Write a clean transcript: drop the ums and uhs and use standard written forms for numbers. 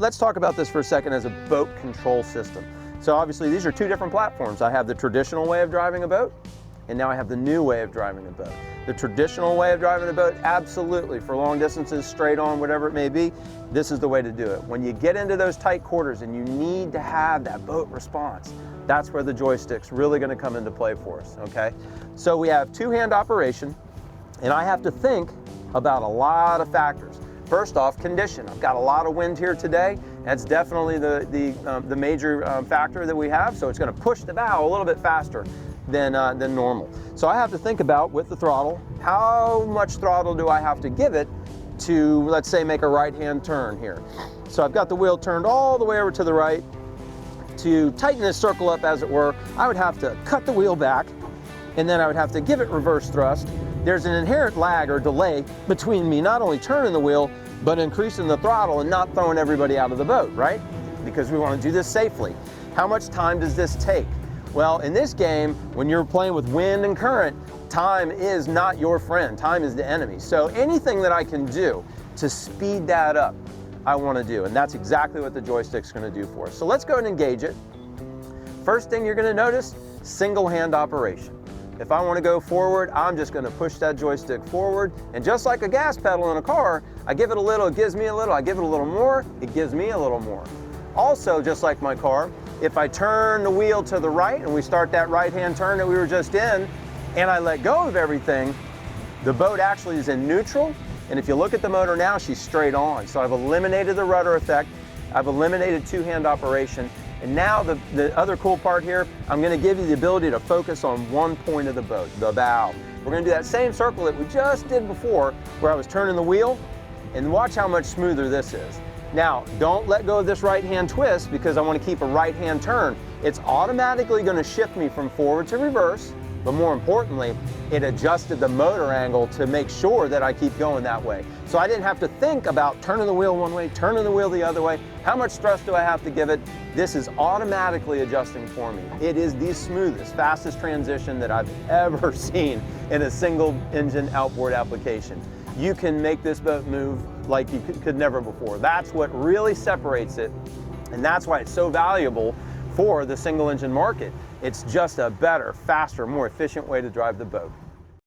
let's talk about this for a second as a boat control system. So obviously these are two different platforms. I have the traditional way of driving a boat, and now I have the new way of driving a boat. The traditional way of driving a boat, absolutely, for long distances, straight on, whatever it may be, this is the way to do it. When you get into those tight quarters and you need to have that boat response, that's where the joystick's really gonna come into play for us, okay? So we have two-hand operation, and I have to think about a lot of factors. First off, condition. I've got a lot of wind here today. That's definitely the major factor that we have, so it's gonna push the bow a little bit faster than normal. So I have to think about, with the throttle, how much throttle do I have to give it to, let's say, make a right-hand turn here. So I've got the wheel turned all the way over to the right. To tighten this circle up, as it were, I would have to cut the wheel back, and then I would have to give it reverse thrust. There's an inherent lag or delay between me not only turning the wheel, but increasing the throttle and not throwing everybody out of the boat, right? Because we want to do this safely. How much time does this take? Well, in this game, when you're playing with wind and current, time is not your friend. Time is the enemy. So anything that I can do to speed that up, I want to do. And that's exactly what the joystick's going to do for us. So let's go and engage it. First thing you're going to notice, single hand operation. If I want to go forward, I'm just going to push that joystick forward. And just like a gas pedal in a car, I give it a little, it gives me a little. I give it a little more, it gives me a little more. Also, just like my car, if I turn the wheel to the right and we start that right-hand turn that we were just in, and I let go of everything, the boat actually is in neutral. And if you look at the motor now, she's straight on. So I've eliminated the rudder effect. I've eliminated two-hand operation. And now the other cool part here, I'm going to give you the ability to focus on one point of the boat, the bow. We're going to do that same circle that we just did before, where I was turning the wheel, and watch how much smoother this is. Now, don't let go of this right-hand twist, because I want to keep a right-hand turn. It's automatically going to shift me from forward to reverse, but more importantly, it adjusted the motor angle to make sure that I keep going that way. So I didn't have to think about turning the wheel one way, turning the wheel the other way. How much thrust do I have to give it? This is automatically adjusting for me. It is the smoothest, fastest transition that I've ever seen in a single engine outboard application. You can make this boat move like you could never before. That's what really separates it, and that's why it's so valuable for the single engine market. It's just a better, faster, more efficient way to drive the boat.